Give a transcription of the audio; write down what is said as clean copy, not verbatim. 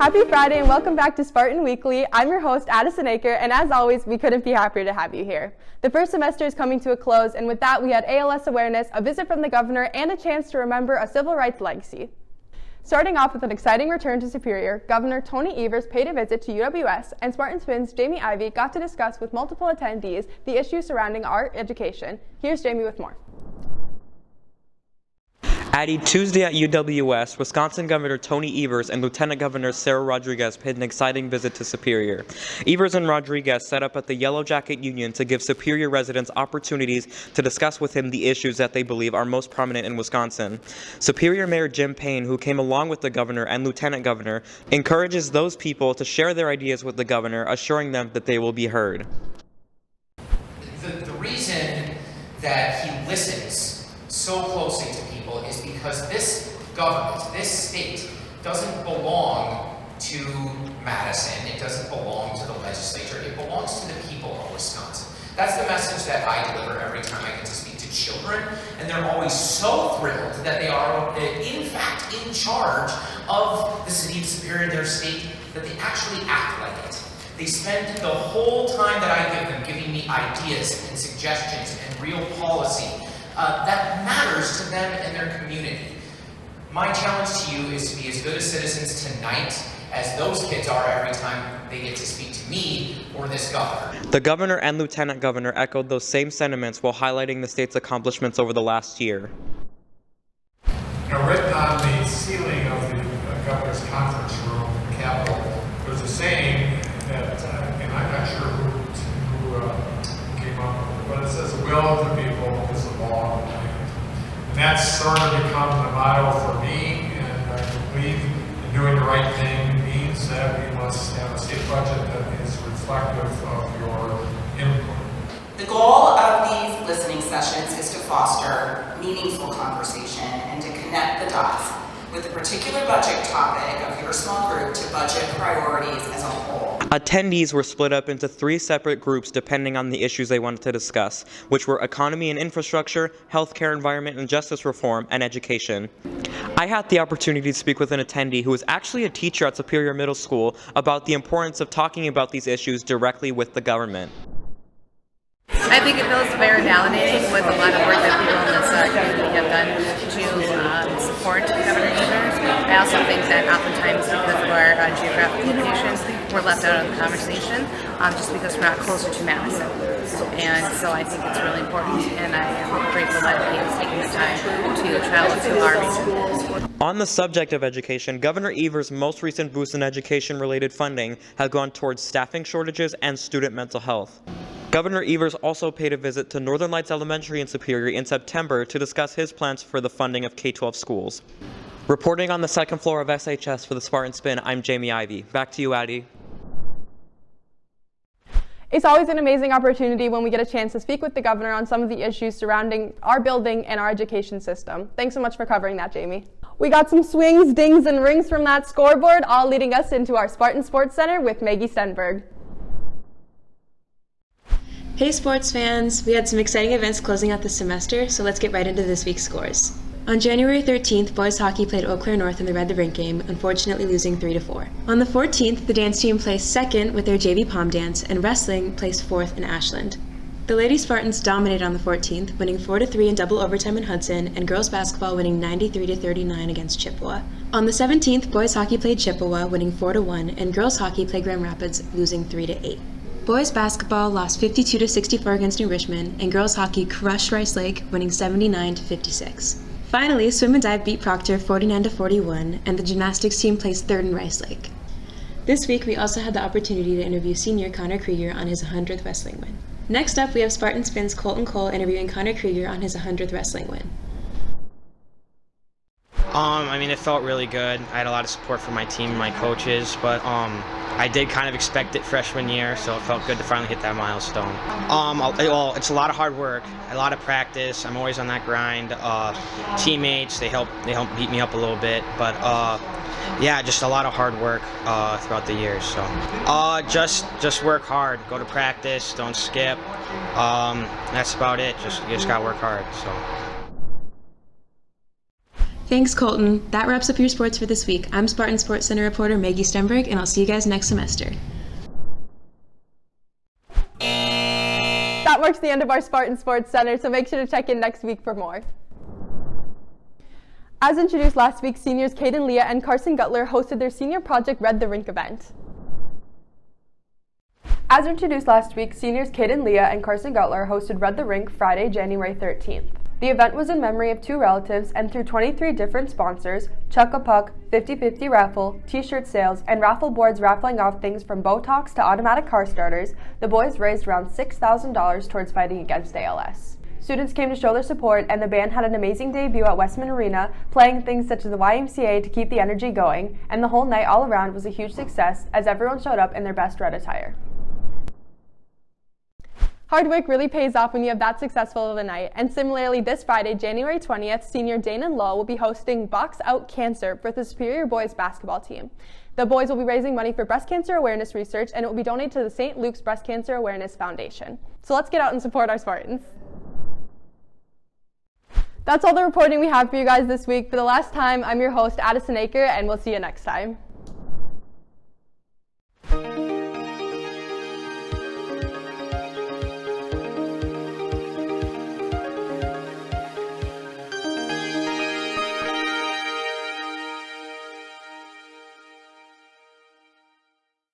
Happy Friday and welcome back to Spartan Weekly. I'm your host, Addison Aker, and as always, we couldn't be happier to have you here. The first semester is coming to a close, and with that, we had ALS awareness, a visit from the governor, and a chance to remember a civil rights legacy. Starting off with an exciting return to Superior, Governor Tony Evers paid a visit to UWS, and Spartan Spin's Jamie Ivey got to discuss with multiple attendees the issues surrounding our education. Here's Jamie with more. Addie, Tuesday at UWS, Wisconsin Governor Tony Evers and Lieutenant Governor Sarah Rodriguez paid an exciting visit to Superior. Evers and Rodriguez set up at the Yellow Jacket Union to give Superior residents opportunities to discuss with him the issues that they believe are most prominent in Wisconsin. Superior Mayor Jim Payne, who came along with the governor and lieutenant governor, encourages those people to share their ideas with the governor, assuring them that they will be heard. The reason that he listens so closely to people is because this government, this state, doesn't belong to Madison. It doesn't belong to the legislature. It belongs to the people of Wisconsin. That's the message that I deliver every time I get to speak to children, and they're always so thrilled that they are, in fact, in charge of the city of Superior, their state, that they actually act like it. They spend the whole time that I give them giving me ideas and suggestions and real policy that matters to them and their community. My challenge to you is to be as good a citizens tonight as those kids are every time they get to speak to me or this governor. The governor and lieutenant governor echoed those same sentiments while highlighting the state's accomplishments over the last year. Now, written on the ceiling of the governor's conference room, the Capitol, there's a saying that, and I'm not sure who came up with it, but it says, "The will of the people is the law of the land." And that's sort of become the motto for me, and I believe in doing the right thing means that we must have a state budget that is reflective of your input. The goal of these listening sessions is to foster meaningful conversation and to connect the dots with a particular budget topic of your small group to budget priorities as a whole. Attendees were split up into 3 separate groups depending on the issues they wanted to discuss, which were economy and infrastructure, healthcare, environment and justice reform, and education. I had the opportunity to speak with an attendee who was actually a teacher at Superior Middle School about the importance of talking about these issues directly with the government. I think it feels very validating with a lot of work that people in this community have done to support Governor Evers. I also think that oftentimes because of our geographic locations, we're left out of the conversation just because we're not closer to Madison. And so I think it's really important, and I am grateful that he is taking the time to travel to our region. On the subject of education, Governor Evers' most recent boost in education-related funding has gone towards staffing shortages and student mental health. Governor Evers also paid a visit to Northern Lights Elementary in Superior in September to discuss his plans for the funding of K-12 schools. Reporting on the second floor of SHS for the Spartan Spin, I'm Jamie Ivey. Back to you, Addie. It's always an amazing opportunity when we get a chance to speak with the governor on some of the issues surrounding our building and our education system. Thanks so much for covering that, Jamie. We got some swings, dings, and rings from that scoreboard, all leading us into our Spartan Sports Center with Maggie Stenberg. Hey sports fans! We had some exciting events closing out the semester, so let's get right into this week's scores. On January 13th, boys hockey played Eau Claire North in the Red the Rink game, unfortunately losing 3-4. On the 14th, the dance team placed second with their JV pom dance, and wrestling placed fourth in Ashland. The Lady Spartans dominated on the 14th, winning 4-3 in double overtime in Hudson, and girls basketball winning 93-39 against Chippewa. On the 17th, boys hockey played Chippewa, winning 4-1, and girls hockey played Grand Rapids, losing 3-8. Boys basketball lost 52-64 against New Richmond, and girls hockey crushed Rice Lake, winning 79-56. Finally, swim and dive beat Proctor 49-41, and the gymnastics team placed third in Rice Lake. This week, we also had the opportunity to interview senior Connor Krieger on his 100th wrestling win. Next up, we have Spartan Spin's Colton Cole interviewing Connor Krieger on his 100th wrestling win. It felt really good. I had a lot of support from my team and my coaches, but I did kind of expect it freshman year, so it felt good to finally hit that milestone. Well, it's a lot of hard work, a lot of practice. I'm always on that grind. Teammates, they help beat me up a little bit, but yeah, just a lot of hard work throughout the years. So just work hard, go to practice, don't skip. That's about it. You just gotta work hard. So. Thanks, Colton. That wraps up your sports for this week. I'm Spartan Sports Center reporter Maggie Stenberg, and I'll see you guys next semester. That marks the end of our Spartan Sports Center, so make sure to check in next week for more. As introduced last week, seniors Caden Leah and Carson Gutler hosted their senior project Red the Rink event. As introduced last week, seniors Caden Leah and Carson Gutler hosted Red the Rink Friday, January 13th. The event was in memory of two relatives, and through 23 different sponsors, Chuck a Puck, 50/50 raffle, t-shirt sales, and raffle boards raffling off things from Botox to automatic car starters, the boys raised around $6,000 towards fighting against ALS. Students came to show their support, and the band had an amazing debut at Westman Arena, playing things such as the YMCA to keep the energy going, and the whole night all around was a huge success as everyone showed up in their best red attire. Hard work really pays off when you have that successful of a night, and similarly this Friday, January 20th, senior Dana Lowe will be hosting Box Out Cancer for the Superior Boys basketball team. The boys will be raising money for breast cancer awareness research, and it will be donated to the St. Luke's Breast Cancer Awareness Foundation. So let's get out and support our Spartans. That's all the reporting we have for you guys this week. For the last time, I'm your host, Addison Aker, and we'll see you next time.